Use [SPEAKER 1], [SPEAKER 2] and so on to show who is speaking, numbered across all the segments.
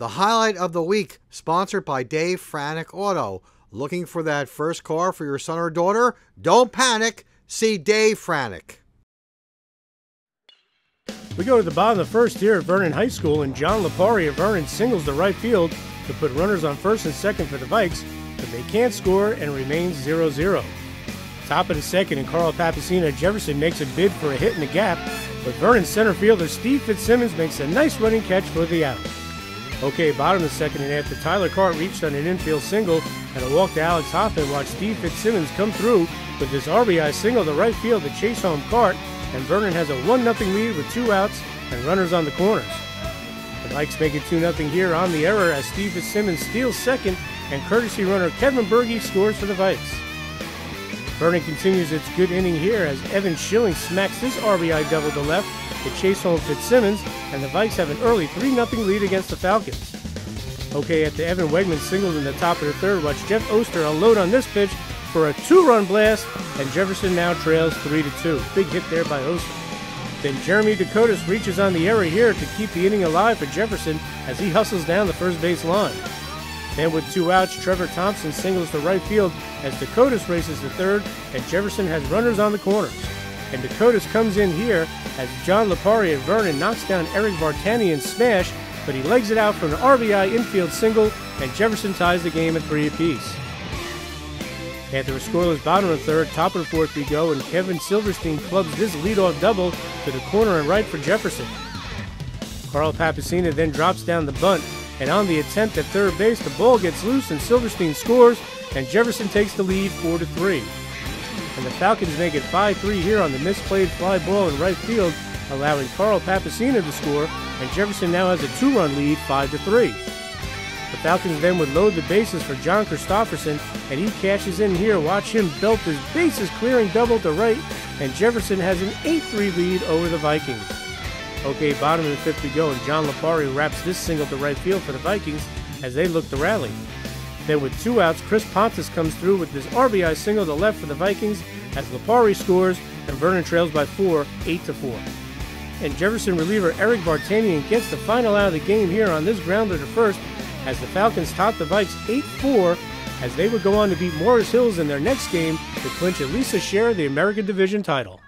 [SPEAKER 1] The highlight of the week, sponsored by Dave Franek Auto. Looking for that first car for your son or daughter? Don't panic. See Dave Franek.
[SPEAKER 2] We go to the bottom of the first here at Vernon High School, and John Lapari of Vernon singles to right field to put runners on first and second for the Vikes, but they can't score and remains 0-0. Top of the second, and Carl Papacina of Jefferson makes a bid for a hit in the gap, but Vernon center fielder Steve Fitzsimmons makes a nice running catch for the out. Okay, bottom of the second and after, Tyler Cart reached on an infield single and a walk to Alex Hoffman, watched Steve Fitzsimmons come through with this RBI single to right field to chase home Cart, and Vernon has a 1-0 lead with 2 outs and runners on the corners. The Vikes make it 2-0 here on the error as Steve Fitzsimmons steals second and courtesy runner Kevin Berge scores for the Vikes. Vernon continues its good inning here as Evan Schilling smacks this RBI double to left to chase home Fitzsimmons, and the Vikes have an early 3-0 lead against the Falcons. Okay, after Evan Wegman singled in the top of the third, watch Jeff Oster unload on this pitch for a 2-run blast, and Jefferson now trails 3-2. Big hit there by Oster. Then Jeremy Dakotas reaches on the error here to keep the inning alive for Jefferson as he hustles down the first base line. Then with 2 outs, Trevor Thompson singles to right field as Dakotas races to third, and Jefferson has runners on the corners. And Dakotas comes in here as John Lapari of Vernon knocks down Eric Vartanian's smash, but he legs it out for an RBI infield single, and Jefferson ties the game at 3 apiece. After a scoreless bottom of the third, top of the fourth we go, and Kevin Silverstein clubs this leadoff double to the corner and right for Jefferson. Carl Papacina then drops down the bunt, and on the attempt at third base, the ball gets loose and Silverstein scores, and Jefferson takes the lead 4-3. And the Falcons make it 5-3 here on the misplayed fly ball in right field, allowing Carl Papacina to score, and Jefferson now has a 2-run lead, 5-3. The Falcons then would load the bases for John Christopherson, and he cashes in here. Watch him belt his bases clearing double to right, and Jefferson has an 8-3 lead over the Vikings. Okay, bottom of the fifth we go, and John Lapari wraps this single to right field for the Vikings as they look to rally. Then with 2 outs, Chris Pontus comes through with this RBI single to left for the Vikings as Lapari scores, and Vernon trails by 4, 8-4. And Jefferson reliever Eric Vartanian gets the final out of the game here on this grounder to first as the Falcons top the Vikes 8-4 as they would go on to beat Morris Hills in their next game to clinch at least a share of the American Division title.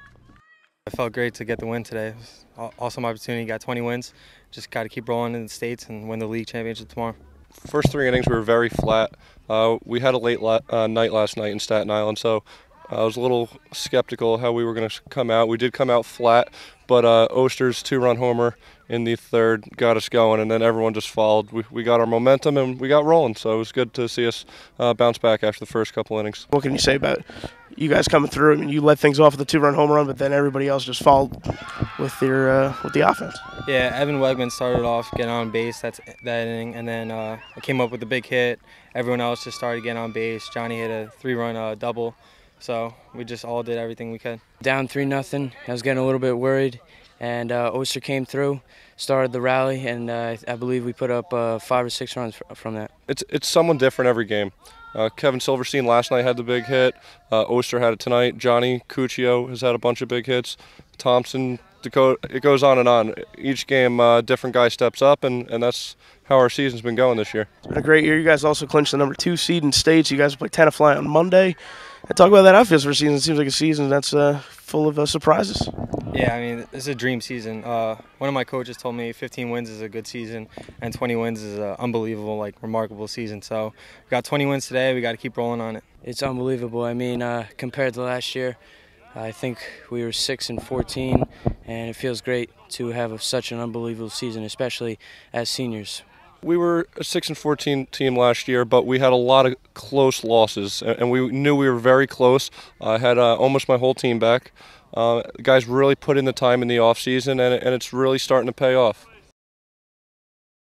[SPEAKER 3] I felt great to get the win today. It was an awesome opportunity. Got 20 wins. Just got to keep rolling in the States and win the league championship tomorrow.
[SPEAKER 4] First 3 innings we were very flat. We had a late night last night in Staten Island, so I was a little skeptical how we were going to come out. We did come out flat, but Oster's 2-run homer in the third got us going, and then everyone just followed. We got our momentum and we got rolling, so it was good to see us bounce back after the first couple innings.
[SPEAKER 5] What can you say about you guys coming through? I mean, you led things off with the 2-run home run, but then everybody else just followed with the offense.
[SPEAKER 3] Yeah, Evan Wegman started off getting on base that inning, and then I came up with a big hit. Everyone else just started getting on base. Johnny hit a 3-run double, so we just all did everything we could.
[SPEAKER 6] Down 3-0. I was getting a little bit worried, and Oster came through, started the rally, and I believe we put up 5 or 6 runs from that.
[SPEAKER 4] It's someone different every game. Kevin Silverstein last night had the big hit. Oster had it tonight. Johnny Cuccio has had a bunch of big hits. Thompson, Dakota, it goes on and on. Each game, different guy steps up, and that's how our season's been going this year.
[SPEAKER 5] It's been a great year. You guys also clinched the number 2 seed in states. You guys play Tenafly on Monday. Talk about that outfit for a season. It seems like a season that's full of surprises.
[SPEAKER 3] Yeah, I mean, it's a dream season. One of my coaches told me 15 wins is a good season, and 20 wins is an unbelievable, remarkable season. So we got 20 wins today. We got to keep rolling on it.
[SPEAKER 6] It's unbelievable. I mean, compared to last year, I think we were 6-14, and it feels great to have such an unbelievable season, especially as seniors.
[SPEAKER 4] We were a 6-14 team last year, but we had a lot of close losses, and we knew we were very close. I had almost my whole team back. The guys really put in the time in the off season, and it's really starting to pay off.